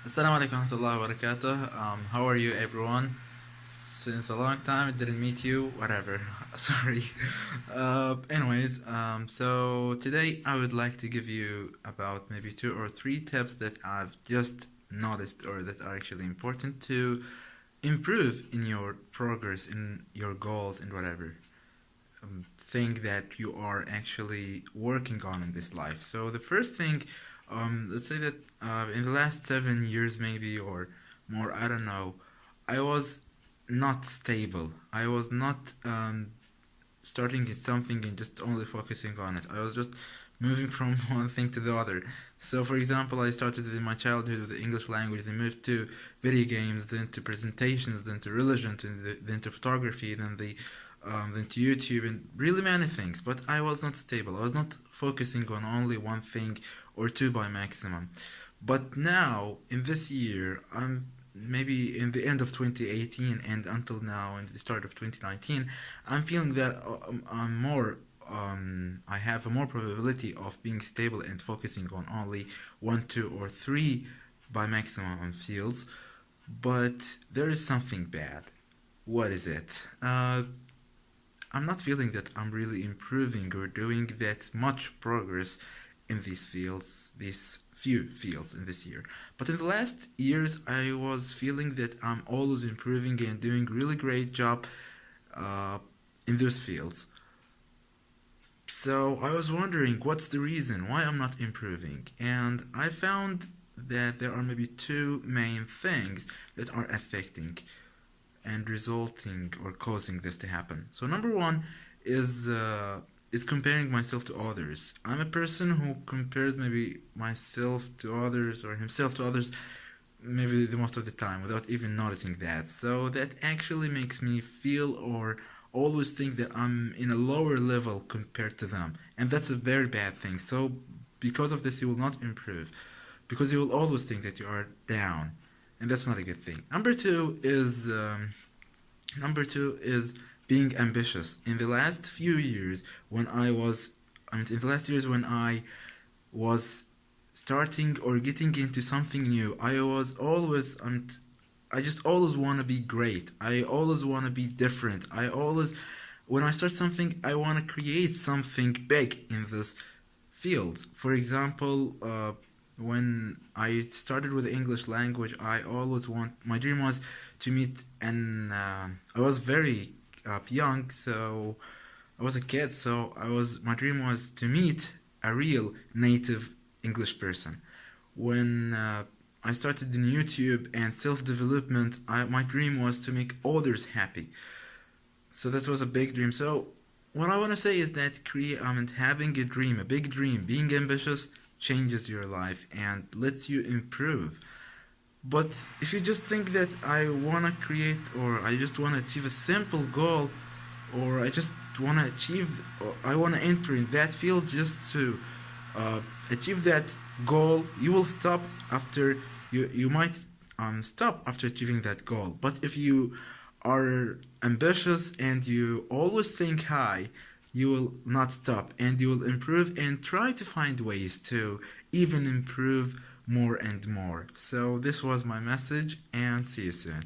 Assalamu alaikum wa rahmatullahi wa barakatuh. How are you, everyone? Since a long time, I didn't meet you. Whatever. Sorry. So today I would like to give you about maybe two or three tips that I've just noticed or that are actually important to improve in your progress, in your goals, and whatever thing that you are actually working on in this life. So the first thing, let's say that in the last 7 years maybe or more, I don't know, I was not stable. I was not starting in something and just only focusing on it. I was just moving from one thing to the other. So, for example, I started in my childhood with the English language, then moved to video games, then to presentations, then to religion, then to photography, then to YouTube, and really many things. But I was not stable. I was not focusing on only one thing or two by maximum. But now, in this year, I'm maybe in the end of 2018 and until now in the start of 2019, I'm feeling that I have a more probability of being stable and focusing on only one, two, or three by maximum fields. But there is something bad. What is it? I'm not feeling that I'm really improving or doing that much progress in these fields, these few fields in this year. But in the last years, I was feeling that I'm always improving and doing really great job uh, in those fields. So I was wondering what's the reason why I'm not improving, and I found that there are maybe two main things that are affecting and resulting or causing this to happen. So number one is comparing myself to others. I'm a person who compares maybe myself to others or himself to others maybe the most of the time without even noticing that. So that actually makes me feel or always think that I'm in a lower level compared to them. And that's a very bad thing. So because of this you will not improve because you will always think that you are down, and that's not a good thing. Number two is being ambitious. In the last few years, in the last years when I was starting or getting into something new, I just always want to be great. I always want to be different. When I start something, I want to create something big in this field. For example, when I started with the English language, my dream was to meet I was very young, so I was a kid, so my dream was to meet a real native English person. When I started in YouTube and self-development, my dream was to make others happy. So that was a big dream. So what I want to say is that having a dream, a big dream, being ambitious changes your life and lets you improve. But if you just think that I want to create or I just want to achieve a simple goal or I just want to achieve or I want to enter in that field just to achieve that goal, you will stop after you might stop after achieving that goal. But if you are ambitious and you always think high, you will not stop and you will improve and try to find ways to even improve more and more. So this was my message and see you soon.